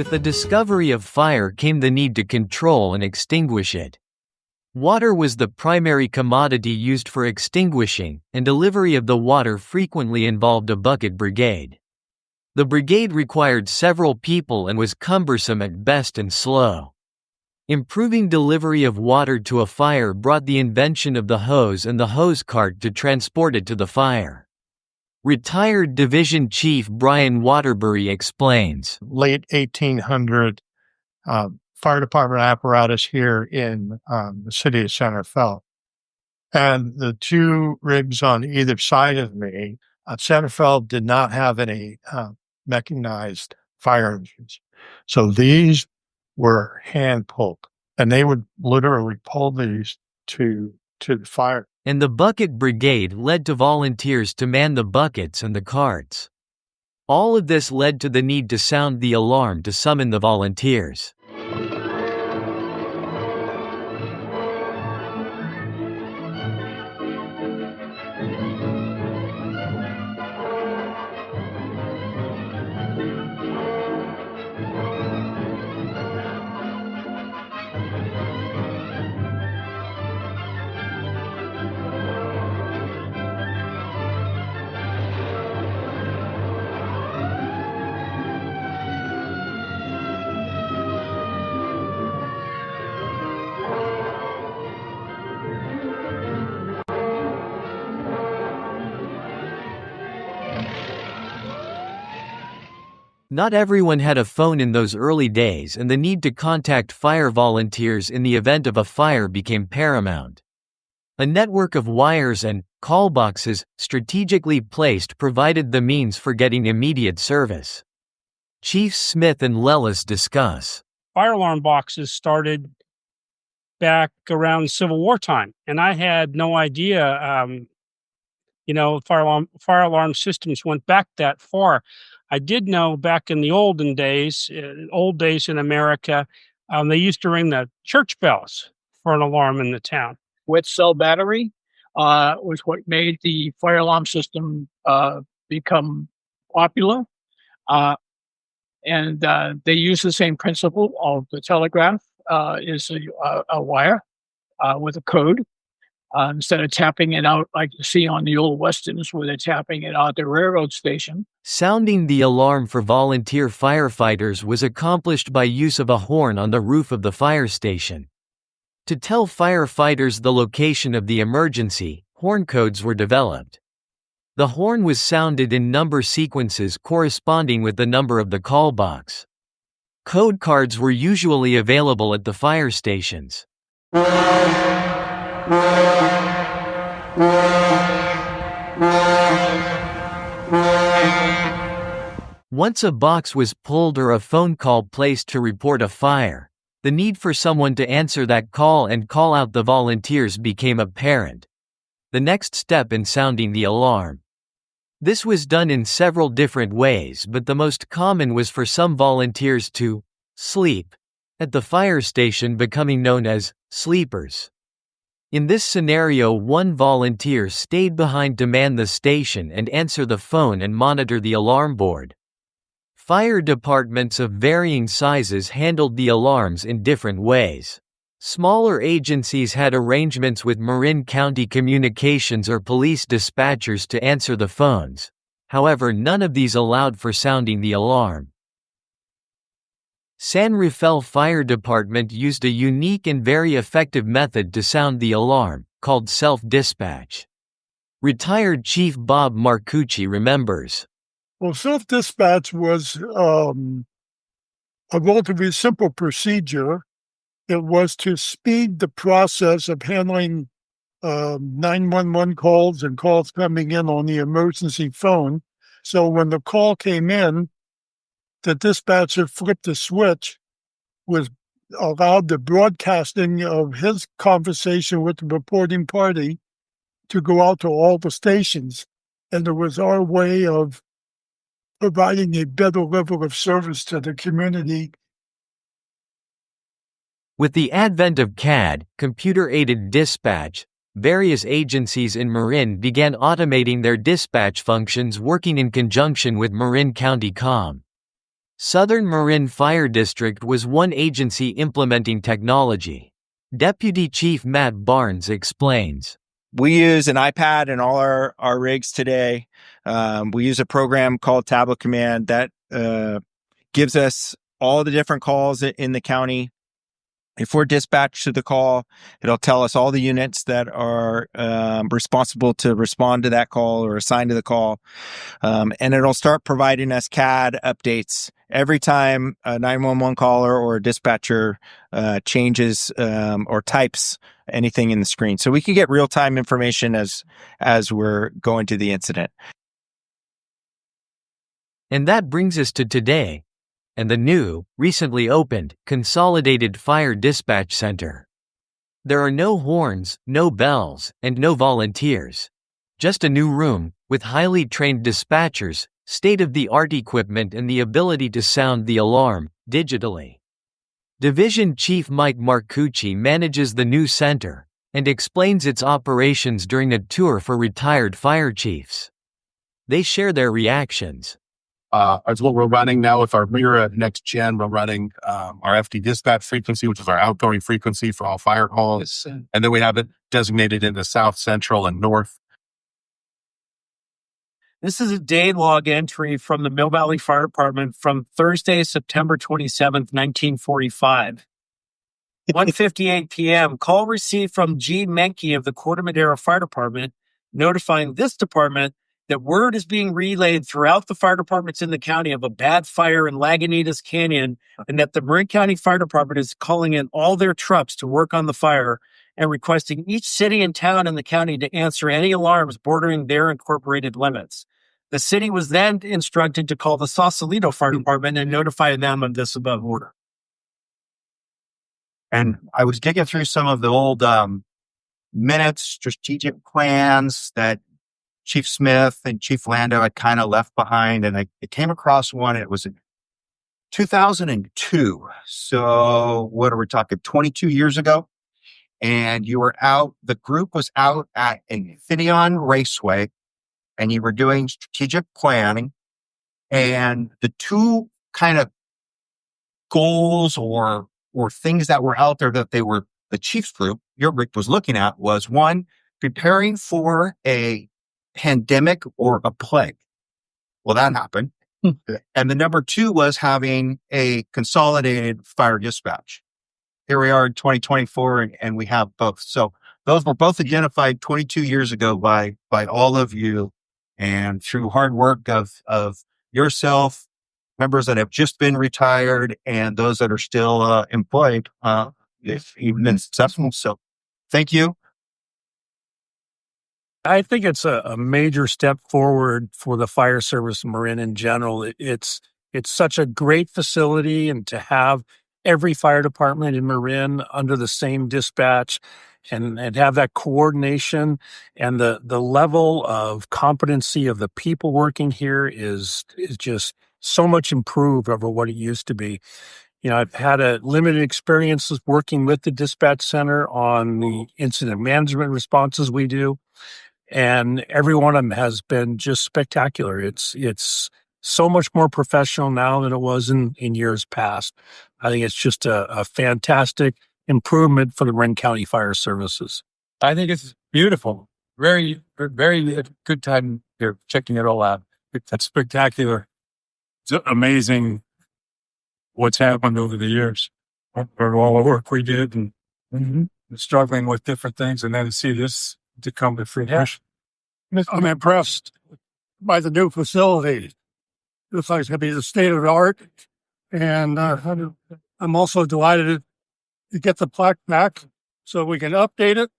With the discovery of fire came the need to control and extinguish it. Water was the primary commodity used for extinguishing, and delivery of the water frequently involved a bucket brigade. The brigade required several people and was cumbersome at best and slow. Improving delivery of water to a fire brought the invention of the hose and the hose cart to transport it to the fire. Retired Division Chief Brian Waterbury explains. Late 1800 fire department apparatus here in the city of Santa Fe. And the two rigs on either side of me, Santa Fe did not have any mechanized fire engines. So these were hand pulled, and they would literally pull these to the fire. And the bucket brigade led to volunteers to man the buckets and the carts. All of this led to the need to sound the alarm to summon the volunteers. Not everyone had a phone in those early days, and the need to contact fire volunteers in the event of a fire became paramount. A network of wires and call boxes strategically placed provided the means for getting immediate service. Chiefs Smith and Lellis discuss. Fire alarm boxes started back around Civil War time, and I had no idea, fire alarm systems went back that far. I did know back in the old days in America, they used to ring the church bells for an alarm in the town. Wet cell battery was what made the fire alarm system become popular. And they use the same principle of the telegraph is a wire with a code. Instead of tapping it out like you see on the old westerns where they're tapping it out at the railroad station. Sounding the alarm for volunteer firefighters was accomplished by use of a horn on the roof of the fire station. To tell firefighters the location of the emergency, horn codes were developed. The horn was sounded in number sequences corresponding with the number of the call box. Code cards were usually available at the fire stations. Once a box was pulled or a phone call placed to report a fire, the need for someone to answer that call and call out the volunteers became apparent. The next step in sounding the alarm. This was done in several different ways, but the most common was for some volunteers to sleep at the fire station, becoming known as sleepers. In this scenario, one volunteer stayed behind to man the station and answer the phone and monitor the alarm board. Fire departments of varying sizes handled the alarms in different ways. Smaller agencies had arrangements with Marin County communications or police dispatchers to answer the phones. However, none of these allowed for sounding the alarm. San Rafael Fire Department used a unique and very effective method to sound the alarm, called self-dispatch. Retired Chief Bob Marcucci remembers. Well, self-dispatch was a relatively simple procedure. It was to speed the process of handling 911 calls and calls coming in on the emergency phone. So when the call came in, the dispatcher flipped a switch, was allowed the broadcasting of his conversation with the reporting party to go out to all the stations. And it was our way of providing a better level of service to the community. With the advent of CAD, computer-aided dispatch, various agencies in Marin began automating their dispatch functions, working in conjunction with Marin County COM. Southern Marin Fire District was one agency implementing technology. Deputy Chief Matt Barnes explains. We use an iPad in all our rigs today. We use a program called Tablet Command that gives us all the different calls in the county. If we're dispatched to the call, it'll tell us all the units that are responsible to respond to that call or assigned to the call. And it'll start providing us CAD updates every time a 911 caller or a dispatcher changes or types anything in the screen. So we can get real-time information as we're going to the incident. And that brings us to today and the new, recently opened, Consolidated Fire Dispatch Center. There are no horns, no bells, and no volunteers. Just a new room, with highly trained dispatchers, state-of-the-art equipment and the ability to sound the alarm, digitally. Division Chief Mike Marcucci manages the new center, and explains its operations during a tour for retired fire chiefs. They share their reactions. As what we're running now with our Mira Next Gen, we're running our FD dispatch frequency, which is our outgoing frequency for all fire calls. And then we have it designated into South, Central, and North. This is a day log entry from the Mill Valley Fire Department from Thursday, September 27th, 1945. 1:58 p.m., call received from G. Menke of the Corte Madera Fire Department, notifying this department that word is being relayed throughout the fire departments in the county of a bad fire in Lagunitas Canyon, and that the Marin County Fire Department is calling in all their trucks to work on the fire and requesting each city and town in the county to answer any alarms bordering their incorporated limits. The city was then instructed to call the Sausalito Fire Department and notify them of this above order. And I was digging through some of the old minutes, strategic plans that Chief Smith and Chief Lando had kind of left behind. And I came across one. It was in 2002. So what are we talking? 22 years ago. And you were out, the group was out at Infineon Raceway, and you were doing strategic planning. And the two kind of goals or things that were out there that they were, the Chiefs group, your group was looking at was one, preparing for a pandemic or a plague. Well, that happened. And the number two was having a consolidated fire dispatch. Here we are in 2024 and we have both. So those were both identified 22 years ago by all of you, and through hard work of yourself, members that have just been retired, and those that are still employed, if you've been successful. So thank you. I think it's a major step forward for the fire service in Marin in general. It's such a great facility, and to have every fire department in Marin under the same dispatch and have that coordination, and the level of competency of the people working here is just so much improved over what it used to be. You know, I've had a limited experiences working with the dispatch center on the incident management responses we do. And every one of them has been just spectacular. It's so much more professional now than it was in years past. I think it's just a fantastic improvement for the Marin County Fire Services. I think it's beautiful. Very, very good time here checking it all out. It's spectacular. It's amazing what's happened over the years. For all the work we did and struggling with different things, and then to see this to come to fruition. I'm impressed by the new facility. Looks like it's going to be the state of the art. And I'm also delighted to get the plaque back so we can update it.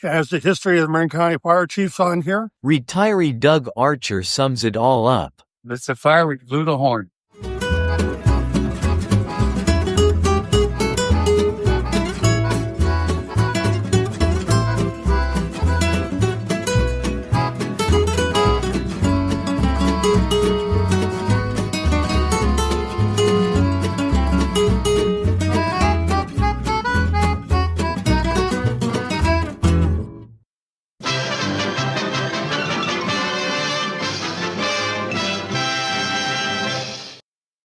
It has the history of the Marin County Fire Chiefs on here. Retiree Doug Archer sums it all up. It's a fire, we blew the horn.